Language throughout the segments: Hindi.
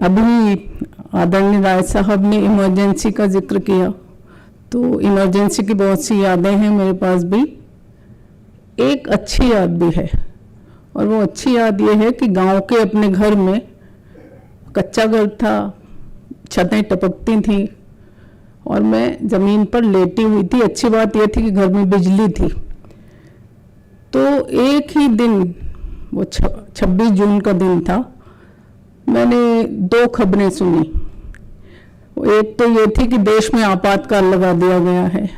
अभी आदरणीय राय साहब ने इमरजेंसी का जिक्र किया, तो इमरजेंसी की बहुत सी यादें हैं मेरे पास भी। एक अच्छी याद भी है, और वो अच्छी याद ये है कि गांव के अपने घर में कच्चा घर था, छतें टपकती थी और मैं ज़मीन पर लेटी हुई थी। अच्छी बात यह थी कि घर में बिजली थी। तो एक ही दिन, वो 26 जून का दिन था, मैंने दो खबरें सुनी। एक तो ये थी कि देश में आपातकाल लगा दिया गया है,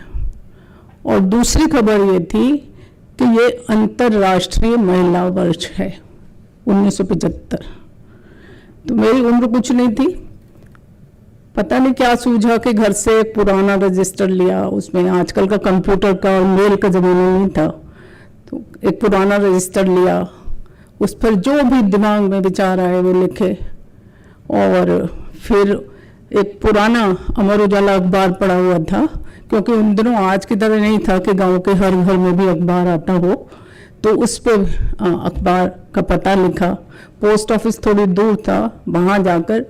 और दूसरी खबर ये थी कि ये अंतर्राष्ट्रीय महिला वर्ष है 1975। तो मेरी उम्र कुछ नहीं थी, पता नहीं क्या सूझा कि घर से एक पुराना रजिस्टर लिया। उसमें आजकल का कंप्यूटर का और मेल का ज़माना नहीं था, तो एक पुराना रजिस्टर लिया, उस पर जो भी दिमाग में विचार आए वो लिखे। और फिर एक पुराना अमर उजाला अखबार पड़ा हुआ था, क्योंकि उन दिनों आज की तरह नहीं था कि गांव के हर घर में भी अखबार आता हो। तो उस पर अखबार का पता लिखा, पोस्ट ऑफिस थोड़ी दूर था, वहाँ जाकर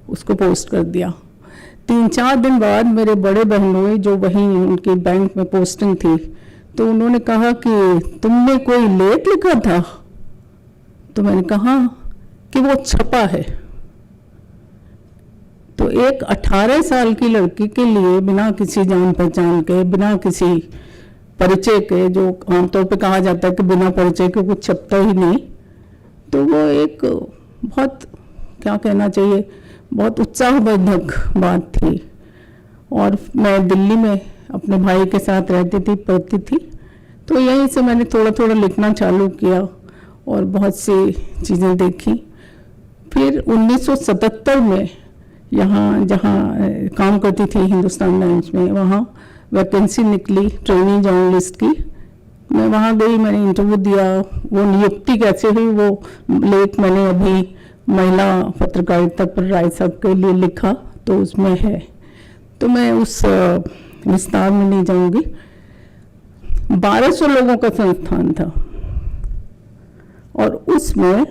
उसको पोस्ट कर दिया। 3-4 दिन बाद मेरे बड़े बहनोई, जो वहीं उनकी बैंक में पोस्टिंग थी, तो उन्होंने कहा कि तुमने कोई लेख लिखा था? तो मैंने कहा कि वो छपा है। तो एक 18 साल की लड़की के लिए, बिना किसी जान पहचान के, बिना किसी परिचय के, जो आमतौर पे कहा जाता है कि बिना परिचय के कुछ छपता ही नहीं, तो वो एक बहुत, क्या कहना चाहिए, बहुत उत्साहवर्धक बात थी। और मैं दिल्ली में अपने भाई के साथ रहती थी, पढ़ती थी, तो यहीं से मैंने थोड़ा थोड़ा लिखना चालू किया और बहुत सी चीज़ें देखी। फिर 1977 में यहाँ जहाँ काम करती थी हिंदुस्तान टाइम्स में, वहाँ वैकेंसी निकली ट्रेनिंग जर्नलिस्ट की। मैं वहाँ गई, मैंने इंटरव्यू दिया। वो नियुक्ति कैसे हुई वो लेख मैंने अभी महिला पत्रकारिता पर राय साहब के लिए लिखा, तो उसमें है। तो मैं उस विस्तार में नहीं जाऊंगी। 1200 लोगों का संस्थान था, और उसमें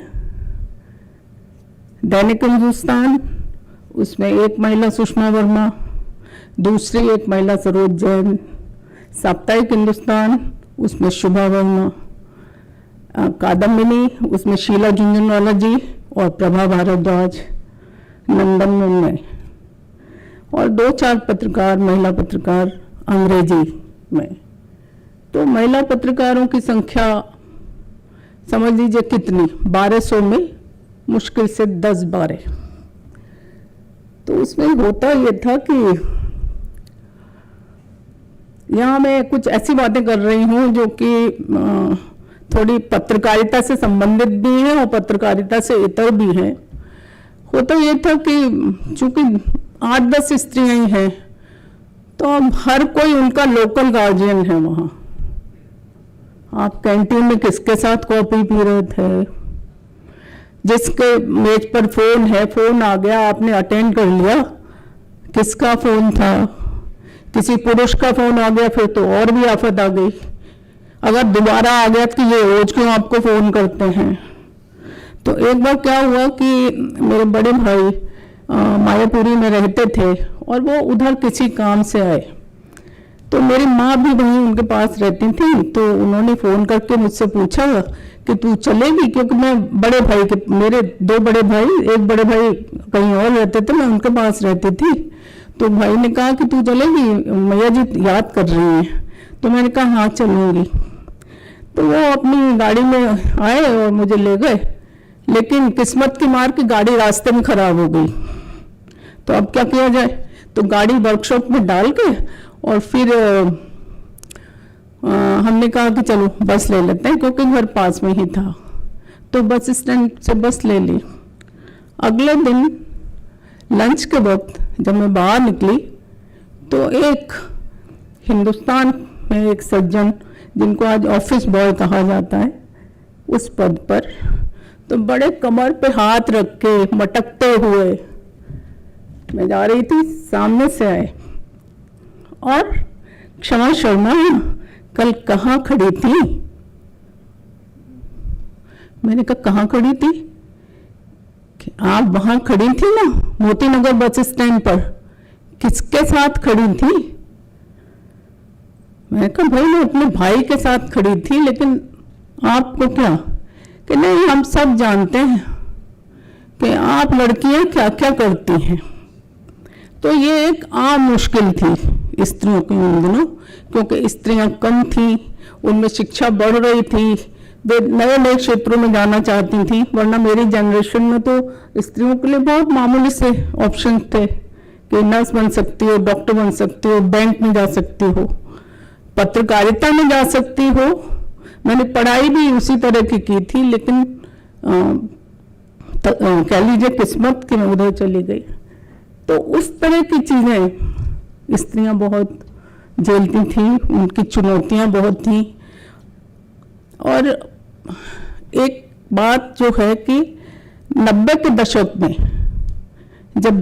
दैनिक हिंदुस्तान, उसमें एक महिला सुषमा वर्मा, दूसरी एक महिला सरोज जैन, साप्ताहिक हिंदुस्तान, उसमें शुभा वर्मा, कादम्बिनी, उसमें शीला झुंझुनवाला जी और प्रभा भारद्वाज, नंदन में, और 2-4 पत्रकार, महिला पत्रकार अंग्रेजी में। तो महिला पत्रकारों की संख्या समझ लीजिए कितनी, 1200 में मुश्किल से 10-12। तो उसमें होता ये था कि यहाँ मैं कुछ ऐसी बातें कर रही हूँ जो कि थोड़ी पत्रकारिता से संबंधित भी है और पत्रकारिता से इतर भी है। होता ये था कि चूंकि 8-10 स्त्रियां ही हैं, तो अब हर कोई उनका लोकल गार्जियन है। वहाँ आप कैंटीन में किसके साथ कॉफी पी रहे थे, जिसके मेज पर फोन है, फोन आ गया, आपने अटेंड कर लिया, किसका फोन था, किसी पुरुष का फोन आ गया, फिर तो और भी आफत आ गई। अगर दोबारा आ गया कि ये रोज क्यों आपको फोन करते हैं। तो एक बार क्या हुआ कि मेरे बड़े भाई मायापुरी में रहते थे, और वो उधर किसी काम से आए, तो मेरी माँ भी वहीं उनके पास रहती थी। तो उन्होंने फ़ोन करके मुझसे पूछा कि तू चलेगी, क्योंकि मैं बड़े भाई के, मेरे 2 बड़े भाई, एक बड़े भाई कहीं और रहते थे, मैं उनके पास रहती थी। तो भाई ने कहा कि तू चलेगी, मैया जी याद कर रही हैं। तो मैंने कहा हाँ चलूँगी। तो वो अपनी गाड़ी में आए और मुझे ले गए, लेकिन किस्मत की मार की गाड़ी रास्ते में ख़राब हो गई। तो अब क्या किया जाए, तो गाड़ी वर्कशॉप में डाल के और फिर हमने कहा कि चलो बस ले लेते हैं, क्योंकि घर पास में ही था। तो बस स्टैंड से बस ले ली। अगले दिन लंच के वक्त जब मैं बाहर निकली, तो एक हिंदुस्तान में एक सज्जन, जिनको आज ऑफिस बॉय कहा जाता है, उस पद पर, तो बड़े कमर पे हाथ रख के मटकते हुए मैं जा रही थी, सामने से आए और क्षमा शर्मा कल कहाँ खड़ी थी? मैंने कहा कहाँ खड़ी थी? कि आप वहां खड़ी थी ना मोती नगर बस स्टैंड पर, किसके साथ खड़ी थी? मैं कहा भाई मैं अपने भाई के साथ खड़ी थी, लेकिन आपको क्या? कि नहीं, हम सब जानते हैं कि आप लड़कियां क्या क्या करती हैं। तो ये एक आम मुश्किल थी स्त्रियों की उन दिनों, क्योंकि स्त्रियां कम थी, उनमें शिक्षा बढ़ रही थी, वे नए नए क्षेत्रों में जाना चाहती थी। वरना मेरी जनरेशन में तो स्त्रियों के लिए बहुत मामूली से ऑप्शन थे कि नर्स बन सकती हो, डॉक्टर बन सकती हो, बैंक में जा सकती हो, पत्रकारिता में जा सकती हो। मैंने पढ़ाई भी उसी तरह की थी, लेकिन कह लीजिए किस्मत की मैं उधर चली गई। तो उस तरह की चीजें स्त्रियां बहुत झेलती थी, उनकी चुनौतियां बहुत थी। और एक बात जो है कि 90 के दशक में जब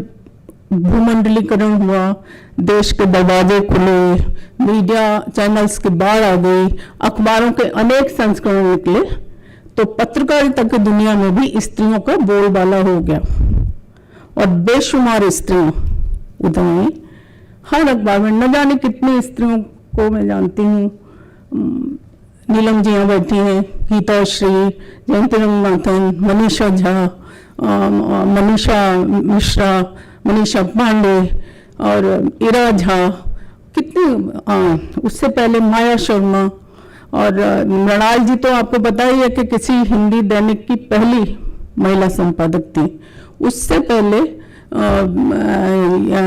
भूमंडलीकरण हुआ, देश के दरवाजे खुले, मीडिया चैनल्स की बाढ़ आ गई, अखबारों के अनेक संस्करण निकले, तो पत्रकारिता की दुनिया में भी स्त्रियों का बोलबाला हो गया और बेशुमार स्त्रियां उधर में हर अखबार में, न जाने कितनी स्त्रियों को मैं जानती हूँ। नीलम जी यहाँ बैठी हैं, गीता श्री, जयंती रंगनाथन, मनीषा झा, मनीषा मिश्रा, मनीषा पांडे और इरा झा, कितनी उससे पहले माया शर्मा और मृणाल जी तो आपको पता ही है कि किसी हिंदी दैनिक की पहली महिला संपादक थी। उससे पहले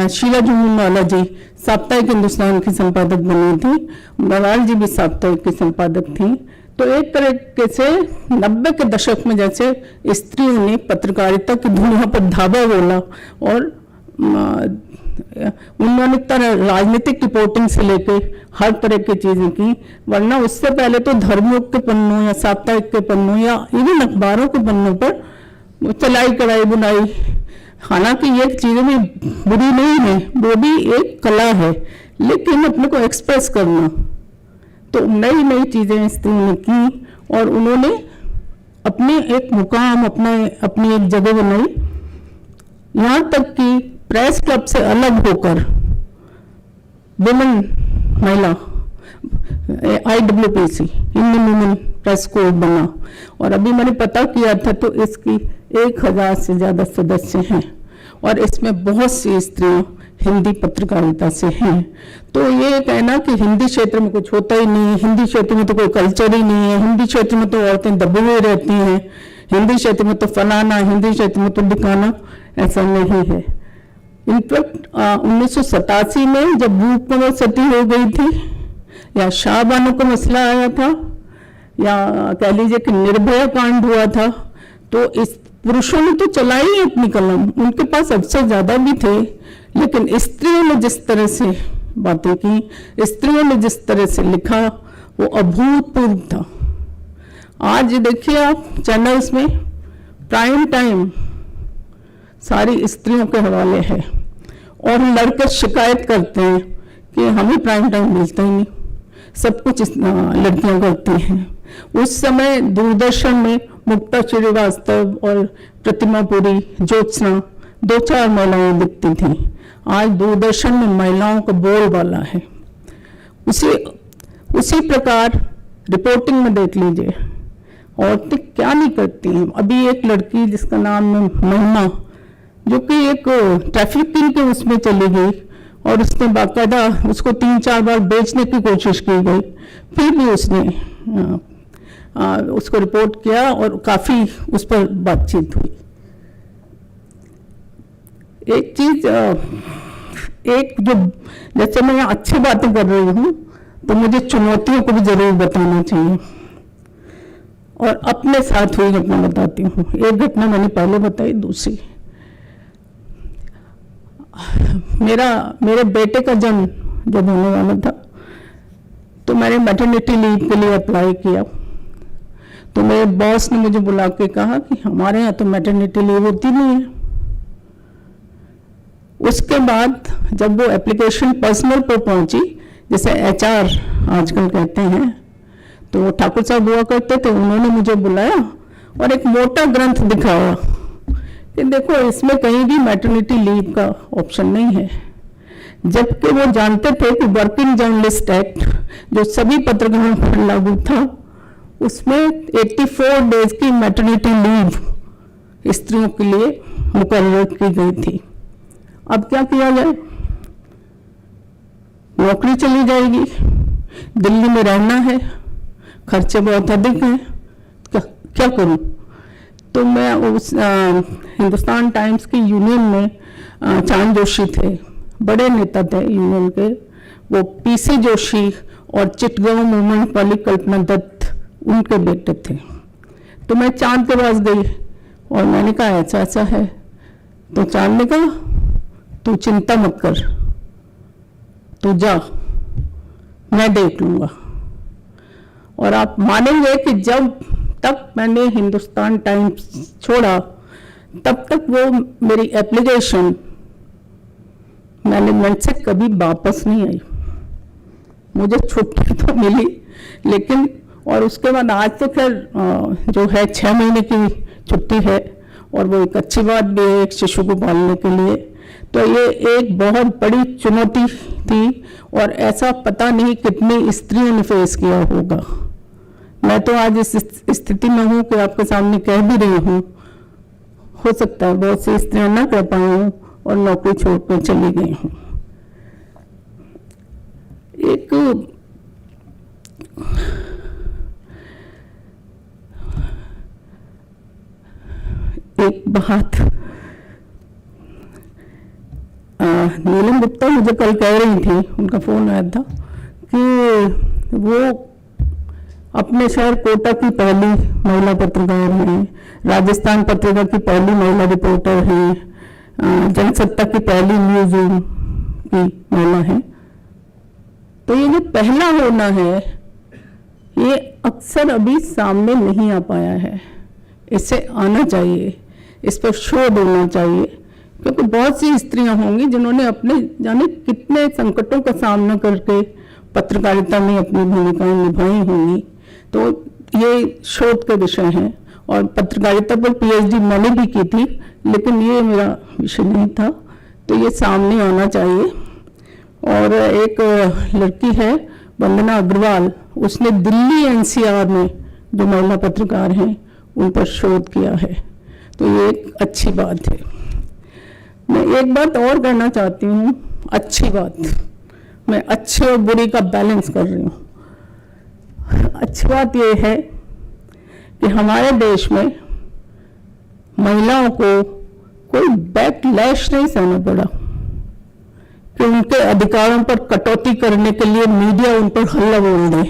शीला झुंझुनवाला जी साप्ताहिक हिंदुस्तान की संपादक बनी थी, मृणाल जी भी साप्ताहिक की संपादक थी। तो एक तरीके से 90 के दशक में जैसे स्त्रियों ने पत्रकारिता की दुनिया पर धावा बोला और उन्होंने राजनीतिक रिपोर्टिंग से लेकर हर तरह की चीजें की। वरना उससे पहले तो धर्मयुग के पन्नों या साप्ताहिक के पन्नों या इवन अखबारों के पन्नों पर चलाई कढ़ाई बुनाई, हालांकि ये चीजें भी बुरी नहीं है, वो भी एक कला है, लेकिन अपने को एक्सप्रेस करना, तो नई नई चीजें स्त्रियों ने की और उन्होंने अपने एक मुकाम, अपनी एक जगह बनाई। यहाँ तक कि प्रेस क्लब से अलग होकर वुमेन महिला IWPC Indian women press code बना और अभी मैंने पता किया था तो इसकी 1000 से ज्यादा सदस्य हैं और इसमें बहुत सी स्त्रियां हिंदी पत्रकारिता से हैं। तो ये कहना कि हिंदी क्षेत्र में कुछ होता ही नहीं है, हिंदी क्षेत्र में तो कोई कल्चर ही नहीं है, हिंदी क्षेत्र में तो औरतें दबी हुई रहती हैं, हिंदी क्षेत्र में तो फलाना, हिंदी क्षेत्र में तो दिखाना, ऐसा नहीं है। इनफैक्ट 1987 में जब भूप सती हो गई थी या शाहबानो का मसला आया था या कह लीजिए कि निर्भया कांड हुआ था, तो इस पुरुषों ने तो चलाई अपनी कलम, उनके पास अवसर ज्यादा भी थे, लेकिन स्त्रियों ने जिस तरह से बातें की, स्त्रियों ने जिस तरह से लिखा, वो अभूतपूर्व था। आज देखिए आप चैनल्स में प्राइम टाइम सारी स्त्रियों के हवाले है और लड़के शिकायत करते हैं कि हमें प्राइम टाइम मिलता ही नहीं, सब कुछ लड़कियां करती हैं। उस समय दूरदर्शन में मुक्ता श्रीवास्तव और प्रतिमा पुरी, ज्योत्सना 2-4 महिलाएं दिखती थी। आज दूरदर्शन में महिलाओं का बोलबाला है। उसी प्रकार रिपोर्टिंग में देख लीजिए औरतें क्या नहीं करती हैं। अभी एक लड़की जिसका नाम है महिमा, जो कि एक ट्रैफिकिंग के उसमें चली गई और उसने बाकायदा उसको 3-4 बार बेचने की कोशिश की गई, फिर भी उसने उसको रिपोर्ट किया और काफी उस पर बातचीत हुई। एक चीज एक जो जैसे मैं अच्छी बातें कर रही हूँ तो मुझे चुनौतियों को भी जरूर बताना चाहिए और अपने साथ हुई घटना बताती हूँ। एक घटना मैंने पहले बताई, दूसरी मेरे बेटे का जन्म जब होने वाला था तो मैंने मैटरनिटी लीव के लिए अप्लाई किया। तो मेरे बॉस ने मुझे बुला के कहा कि हमारे यहाँ तो मैटरनिटी लीव होती नहीं है। उसके बाद जब वो एप्लीकेशन पर्सनल पर पहुंची, जैसे HR आजकल कहते हैं, तो ठाकुर साहब हुआ करते थे, उन्होंने मुझे बुलाया और एक मोटा ग्रंथ दिखाया कि देखो इसमें कहीं भी मैटरनिटी लीव का ऑप्शन नहीं है, जबकि वो जानते थे कि वर्किंग जर्नलिस्ट एक्ट जो सभी पत्रकारों पर लागू था उसमें 84 डेज की मैटरनिटी लीव स्त्रियों के लिए मुकर्रर की गई थी। अब क्या किया जाए, नौकरी चली जाएगी, दिल्ली में रहना है, खर्चे बहुत अधिक हैं, क्या करूं? तो मैं उस हिंदुस्तान टाइम्स की यूनियन में चांद जोशी थे, बड़े नेता थे यूनियन के, वो पीसी जोशी और चिटगांव मूवमेंट वाली कल्पना दत्त उनके बेटे थे। तो मैं चांद के पास गई और मैंने कहा ऐसा ऐसा है। तो चांद ने कहा तू चिंता मत कर, तू जा, मैं देख लूंगा। और आप मानेंगे कि जब तक मैंने हिंदुस्तान टाइम्स छोड़ा तब तक वो मेरी एप्लीकेशन मैनेजमेंट से कभी वापस नहीं आई। मुझे छुट्टी तो मिली, लेकिन और उसके बाद आज तो खैर जो है 6 महीने की छुट्टी है, और वो एक अच्छी बात भी है एक शिशु को पालने के लिए। तो ये एक बहुत बड़ी चुनौती थी, और ऐसा पता नहीं कितनी स्त्रियों ने फेस किया होगा। मैं तो आज इस स्थिति में हूँ कि आपके सामने कह भी रही हूँ, हो सकता है बहुत सी स्त्रियां ना कह पाई हूँ और नौकरी छोड़कर चली गई हूँ। एक बात नीलम गुप्ता मुझे कल कह रही थी, उनका फोन आया था कि वो अपने शहर कोटा की पहली महिला पत्रकार हैं, राजस्थान पत्रिका की पहली महिला रिपोर्टर हैं, जनसत्ता की पहली न्यूज रूम की महिला है। तो ये जो पहला होना है ये अक्सर अभी सामने नहीं आ पाया है, इसे आना चाहिए, इस पर शोध होना चाहिए, क्योंकि बहुत सी स्त्रियां होंगी जिन्होंने अपने जाने कितने संकटों का सामना करके पत्रकारिता में अपनी भूमिकाएं निभाई होंगी। तो ये शोध के विषय हैं, और पत्रकारिता पर पीएचडी मैंने भी की थी, लेकिन ये मेरा विषय नहीं था, तो ये सामने आना चाहिए। और एक लड़की है वंदना अग्रवाल, उसने दिल्ली एनसीआर में जो महिला पत्रकार हैं उन पर शोध किया है, तो ये एक अच्छी बात है। मैं एक बात और कहना चाहती हूँ, अच्छी बात, मैं अच्छे और बुरी का बैलेंस कर रही हूँ। अच्छी बात यह है कि हमारे देश में महिलाओं को कोई बैकलैश नहीं सहना पड़ा कि उनके अधिकारों पर कटौती करने के लिए मीडिया उन पर हल्ला बोल दे।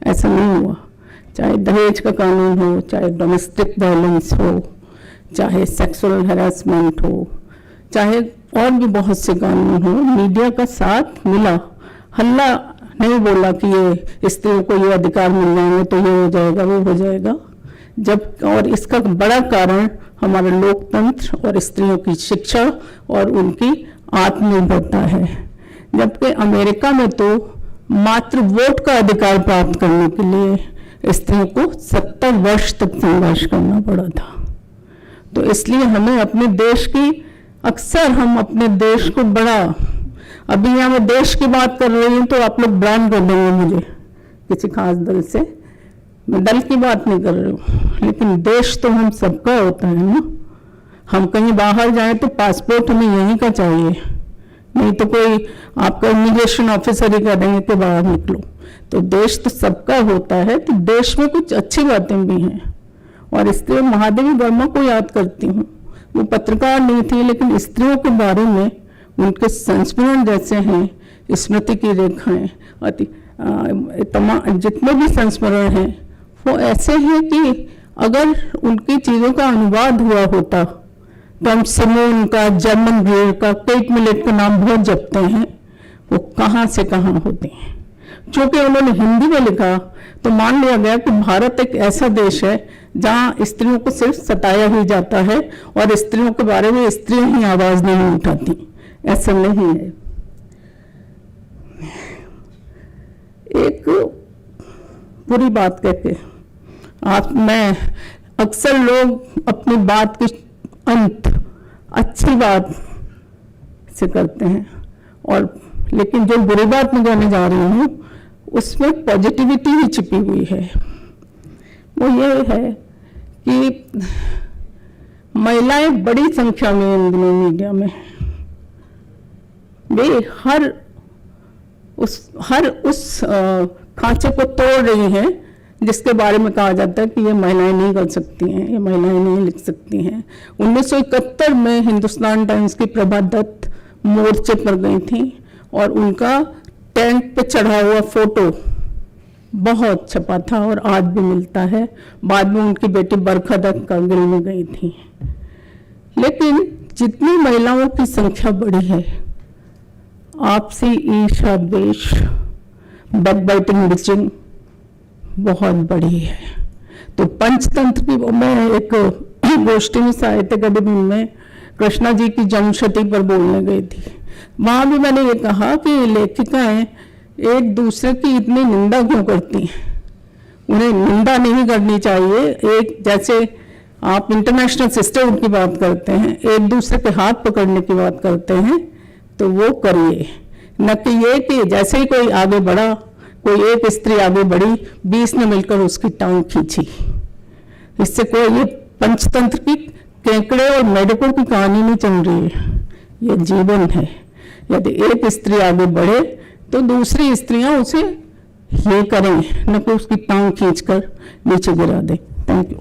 ऐसा नहीं हुआ, चाहे दहेज का कानून हो, चाहे डोमेस्टिक वायलेंस हो, चाहे सेक्सुअल हैरेसमेंट हो, चाहे और भी बहुत से कानून हो, मीडिया का साथ मिला, हल्ला नहीं बोला कि ये स्त्रियों को ये अधिकार मिल जाएंगे तो ये हो जाएगा वो हो जाएगा। जब और इसका बड़ा कारण हमारे लोकतंत्र और स्त्रियों की शिक्षा और उनकी आत्मनिर्भरता है। जबकि अमेरिका में तो मात्र वोट का अधिकार प्राप्त करने के लिए स्त्रियों को 70 वर्ष तक संघर्ष करना पड़ा था। तो इसलिए हमें अपने देश की, अक्सर हम अपने देश को बड़ा, अभी यहाँ मैं देश की बात कर रही हूँ तो आप लोग ब्रांड कर देंगे मुझे किसी खास दल से, मैं दल की बात नहीं कर रही हूँ, लेकिन देश तो हम सबका होता है ना। हम कहीं बाहर जाएं तो पासपोर्ट हमें यहीं का चाहिए, नहीं तो कोई आपका इमिग्रेशन ऑफिसर ही कह देंगे कि बाहर निकलो। तो देश तो सबका होता है, तो देश में कुछ अच्छी बातें भी हैं। और इसलिए महादेवी वर्मा को याद करती हूँ, वो पत्रकार नहीं थी, लेकिन स्त्रियों के बारे में उनके संस्मरण जैसे हैं, स्मृति की रेखाएं, जितने भी संस्मरण हैं वो ऐसे हैं कि अगर उनकी चीज़ों का अनुवाद हुआ होता तो हम सिमोन का, जर्मन ग्रेर का, केट मिलेट का नाम बहुत जपते हैं, वो कहाँ से कहाँ होते हैं। चूंकि उन्होंने हिंदी में लिखा तो मान लिया गया कि भारत एक ऐसा देश है जहाँ स्त्रियों को सिर्फ सताया ही जाता है और स्त्रियों के बारे में स्त्रियां ही आवाज नहीं उठाती। ऐसा नहीं है। एक बुरी बात कहते मैं अक्सर लोग अपनी बात की अंत अच्छी बात से करते हैं, और लेकिन जो बुरी बात मैं कहने जा रही हूँ उसमें पॉजिटिविटी ही छिपी हुई है। वो ये है कि महिलाएं बड़ी संख्या में इन दिनों मीडिया में, वे हर उस खांचे को तोड़ रही हैं जिसके बारे में कहा जाता है कि ये महिलाएं नहीं कर सकती हैं, ये महिलाएं नहीं लिख सकती हैं। 1971 में हिंदुस्तान टाइम्स की प्रभा दत्त मोर्चे पर गई थी और उनका टैंक पे चढ़ा हुआ फोटो बहुत छपा था और आज भी मिलता है। बाद में उनकी बेटी बरखा दत्त कारगिल में गई थी। लेकिन जितनी महिलाओं की संख्या बढ़ी है, आपसी ईर्ष्या द्वेष, बैकबाइटिंग बिचिंग बहुत बड़ी है। तो पंचतंत्र की मैं एक गोष्ठी में साहित्य अकादमी में कृष्णा जी की जन्मशती पर बोलने गई थी। वहां भी मैंने ये कहा कि लेखिकाएं एक दूसरे की इतनी निंदा क्यों करती हैं, उन्हें निंदा नहीं करनी चाहिए। एक जैसे आप इंटरनेशनल सिस्टरहुड की बात करते हैं, एक दूसरे के हाथ पकड़ने की बात करते हैं, तो वो करिए, न कि ये कि जैसे ही कोई आगे बढ़ा, कोई एक स्त्री आगे बढ़ी, 20 ने मिलकर उसकी टांग खींची। इससे कोई ये पंचतंत्र की केकड़े और मेढकों की कहानी नहीं चल रही है, ये जीवन है। यदि एक स्त्री आगे बढ़े तो दूसरी स्त्रियां उसे ये करें, न कि उसकी टांग खींचकर नीचे गिरा दें। Thank you.